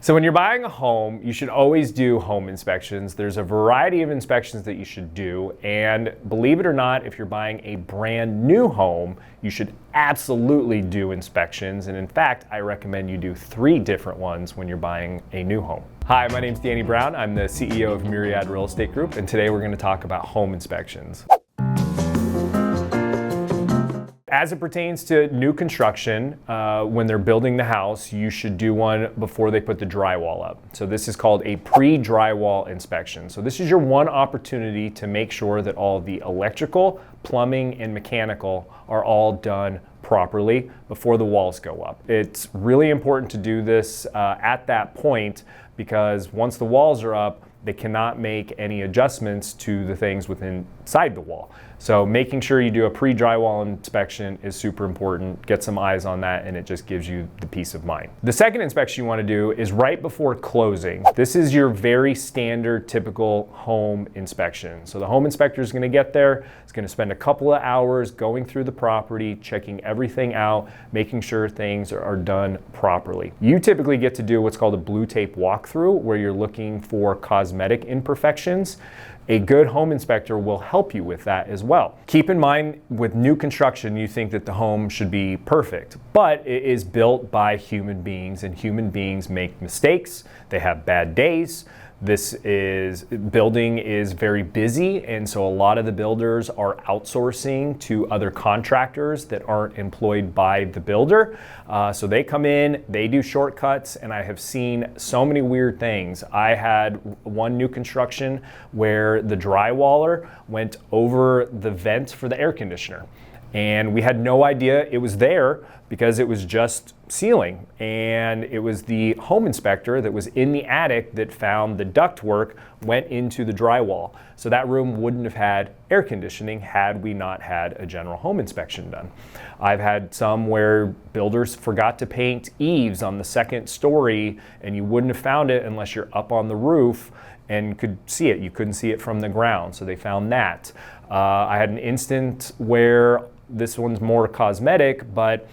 So when you're buying a home, you should always do home inspections. There's a variety of inspections that you should do, and believe it or not, if you're buying a brand new home, you should absolutely do inspections. And in fact, I recommend you do 3 different ones when you're buying a new home. Hi, my name's Danny Brown. I'm the CEO of Myriad Real Estate Group, and today we're going to talk about home inspections. As it pertains to new construction, when they're building the house, you should do one before they put the drywall up. So this is called a pre-drywall inspection. So this is your one opportunity to make sure that all the electrical, plumbing, and mechanical are all done properly before the walls go up. It's really important to do this at that point, because once the walls are up, they cannot make any adjustments to the things inside the wall. So making sure you do a pre-drywall inspection is super important. Get some eyes on that, and it just gives you the peace of mind. The second inspection you want to do is right before closing. This is your very standard, typical home inspection. So the home inspector is going to get there. It's going to spend a couple of hours going through the property, checking everything out, making sure things are done properly. You typically get to do what's called a blue tape walkthrough, where you're looking for cosmetic imperfections. A good home inspector will help you with that as well. Keep in mind, with new construction, you think that the home should be perfect, but it is built by human beings, and human beings make mistakes. They have bad days. Building is very busy, and so a lot of the builders are outsourcing to other contractors that aren't employed by the builder. So they come in, they do shortcuts, and I have seen so many weird things. I had one new construction where the drywaller went over the vent for the air conditioner, and we had no idea it was there because it was just sealing, and it was the home inspector that was in the attic that found the ductwork went into the drywall. So that room wouldn't have had air conditioning had we not had a general home inspection done. I've had some where builders forgot to paint eaves on the second story, and you wouldn't have found it unless you're up on the roof and could see it. You couldn't see it from the ground, so they found that. I had an instance where this one's more cosmetic, but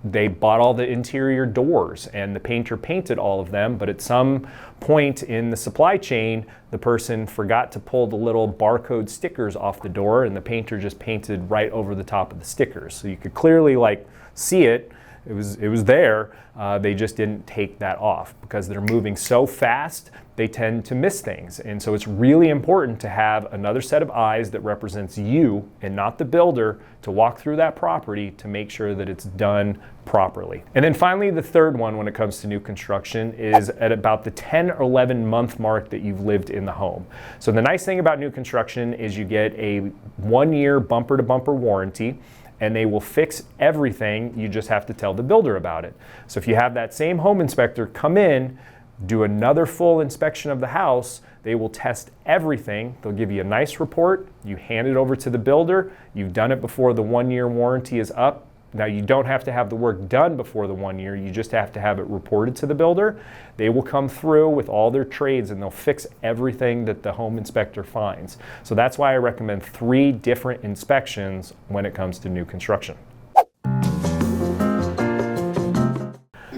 they bought all the interior doors, and the painter painted all of them, but at some point in the supply chain, the person forgot to pull the little barcode stickers off the door, and the painter just painted right over the top of the stickers. So you could clearly see it. It was there. They just didn't take that off because they're moving so fast. They tend to miss things. And so it's really important to have another set of eyes that represents you and not the builder to walk through that property to make sure that it's done properly. And then finally, the third one when it comes to new construction is at about the 10 or 11 month mark that you've lived in the home. So the nice thing about new construction is you get a 1-year bumper to bumper warranty, and they will fix everything. You just have to tell the builder about it. So if you have that same home inspector come in, do another full inspection of the house, they will test everything. They'll give you a nice report. You hand it over to the builder. You've done it before the 1-year warranty is up. Now, you don't have to have the work done before the 1 year. You just have to have it reported to the builder. They will come through with all their trades, and they'll fix everything that the home inspector finds. So that's why I recommend 3 different inspections when it comes to new construction.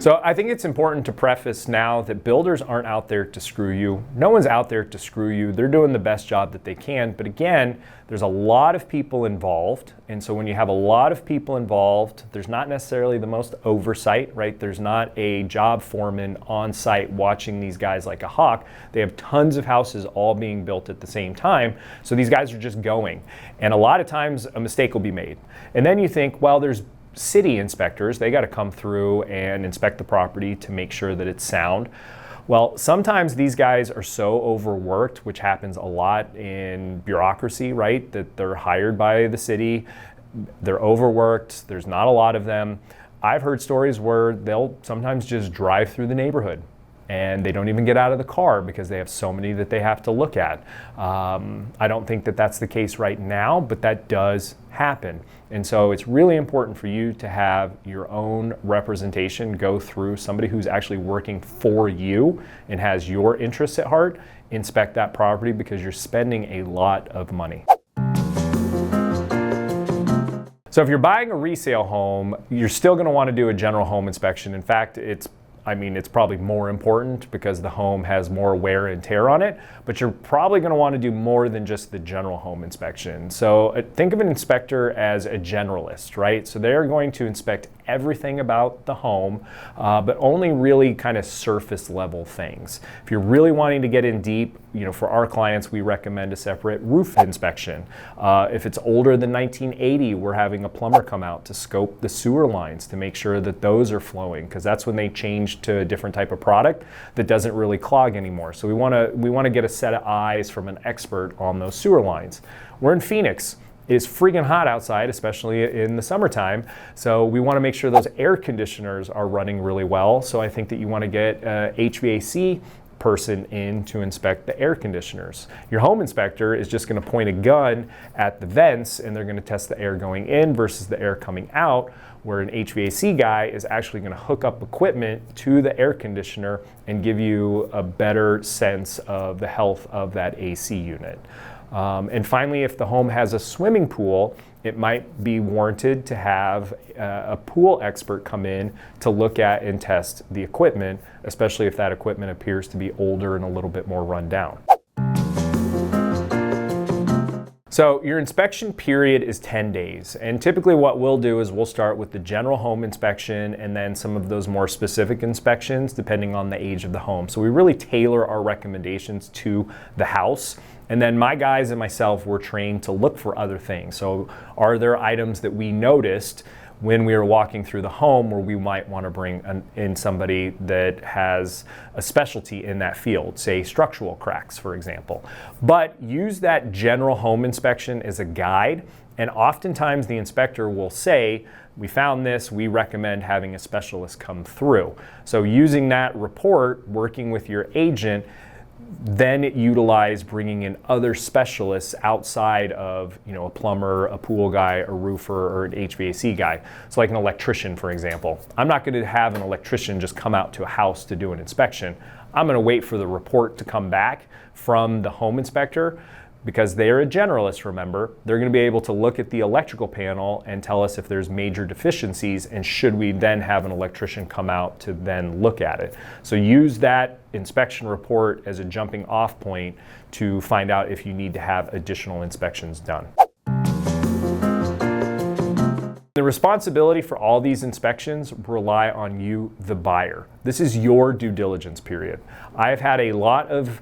So I think it's important to preface now that builders aren't out there to screw you. No one's out there to screw you. They're doing the best job that they can. But again, there's a lot of people involved. And so when you have a lot of people involved, there's not necessarily the most oversight, right? There's not a job foreman on site watching these guys like a hawk. They have tons of houses all being built at the same time. So these guys are just going. And a lot of times a mistake will be made. And then you think, well, there's city inspectors, they got to come through and inspect the property to make sure that it's sound. Well, sometimes these guys are so overworked, which happens a lot in bureaucracy, right? That they're hired by the city, they're overworked, there's not a lot of them. I've heard stories where they'll sometimes just drive through the neighborhood and they don't even get out of the car because they have so many that they have to look at. I don't think that that's the case right now, but that does happen. And so it's really important for you to have your own representation go through somebody who's actually working for you and has your interests at heart, inspect that property, because you're spending a lot of money. So if you're buying a resale home, you're still going to want to do a general home inspection. In fact, it's I mean, it's probably more important because the home has more wear and tear on it, but you're probably going to want to do more than just the general home inspection. So think of an inspector as a generalist, right? So they're going to inspect everything about the home, but only really kind of surface level things. If you're really wanting to get in deep, for our clients, we recommend a separate roof inspection. If it's older than 1980, we're having a plumber come out to scope the sewer lines to make sure that those are flowing, because that's when they change to a different type of product that doesn't really clog anymore. So we want to get a set of eyes from an expert on those sewer lines. We're in Phoenix. It's freaking hot outside, especially in the summertime. So we want to make sure those air conditioners are running really well. So I think that you want to get a HVAC person in to inspect the air conditioners. Your home inspector is just going to point a gun at the vents and they're going to test the air going in versus the air coming out, where an HVAC guy is actually going to hook up equipment to the air conditioner and give you a better sense of the health of that AC unit. And finally, if the home has a swimming pool, it might be warranted to have a pool expert come in to look at and test the equipment, especially if that equipment appears to be older and a little bit more run down. So your inspection period is 10 days. And typically what we'll do is we'll start with the general home inspection and then some of those more specific inspections depending on the age of the home. So we really tailor our recommendations to the house. And then my guys and myself were trained to look for other things. So are there items that we noticed when we were walking through the home where we might want to bring in somebody that has a specialty in that field, say structural cracks, for example. But use that general home inspection as a guide, and oftentimes the inspector will say, we found this, we recommend having a specialist come through. So using that report, working with your agent, then utilize bringing in other specialists outside of a plumber, a pool guy, a roofer, or an HVAC guy. So like an electrician, for example. I'm not going to have an electrician just come out to a house to do an inspection. I'm going to wait for the report to come back from the home inspector, because they're a generalist, remember. They're going to be able to look at the electrical panel and tell us if there's major deficiencies, and should we then have an electrician come out to then look at it. So use that inspection report as a jumping off point to find out if you need to have additional inspections done. The responsibility for all these inspections rely on you, the buyer. This is your due diligence period. I've had a lot of,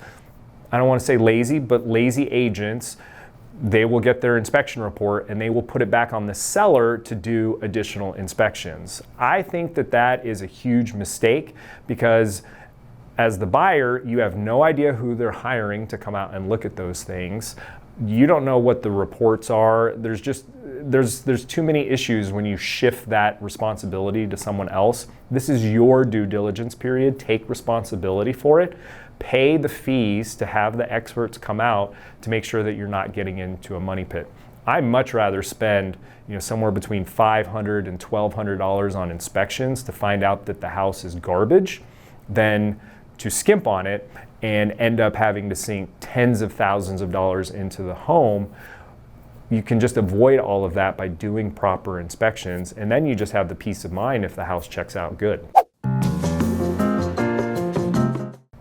I don't want to say lazy, but lazy agents. They will get their inspection report and they will put it back on the seller to do additional inspections. I think that that is a huge mistake, because as the buyer, you have no idea who they're hiring to come out and look at those things. You don't know what the reports are. There's too many issues when you shift that responsibility to someone else. This is your due diligence period. Take responsibility for it. Pay the fees to have the experts come out to make sure that you're not getting into a money pit. I'd much rather spend somewhere between $500 and $1,200 on inspections to find out that the house is garbage than to skimp on it and end up having to sink tens of thousands of dollars into the home. You can just avoid all of that by doing proper inspections, and then you just have the peace of mind if the house checks out good.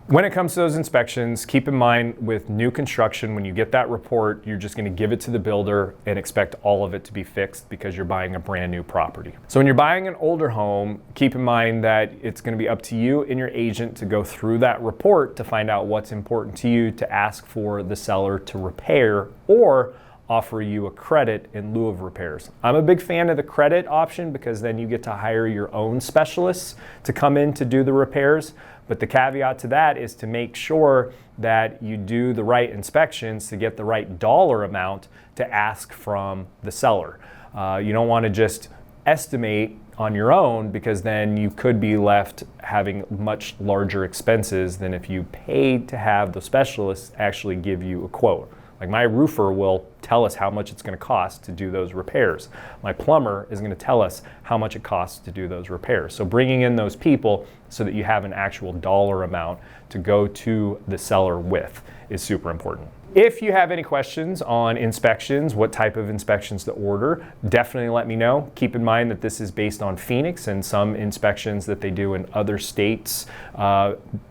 When it comes to those inspections, keep in mind with new construction, when you get that report, you're just going to give it to the builder and expect all of it to be fixed because you're buying a brand new property. So when you're buying an older home, keep in mind that it's going to be up to you and your agent to go through that report to find out what's important to you, to ask for the seller to repair or offer you a credit in lieu of repairs. I'm a big fan of the credit option because then you get to hire your own specialists to come in to do the repairs. But the caveat to that is to make sure that you do the right inspections to get the right dollar amount to ask from the seller. You don't want to just estimate on your own, because then you could be left having much larger expenses than if you paid to have the specialists actually give you a quote. Like my roofer will tell us how much it's going to cost to do those repairs. My plumber is going to tell us how much it costs to do those repairs. So bringing in those people so that you have an actual dollar amount to go to the seller with is super important. If you have any questions on inspections, what type of inspections to order, definitely let me know. Keep in mind that this is based on Phoenix, and some inspections that they do in other states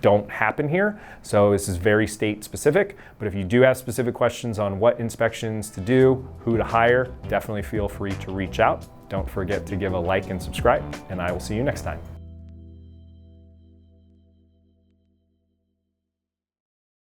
don't happen here. So this is very state specific, but if you do have specific questions on what inspections to do, who to hire, definitely feel free to reach out. Don't forget to give a like and subscribe, and I will see you next time.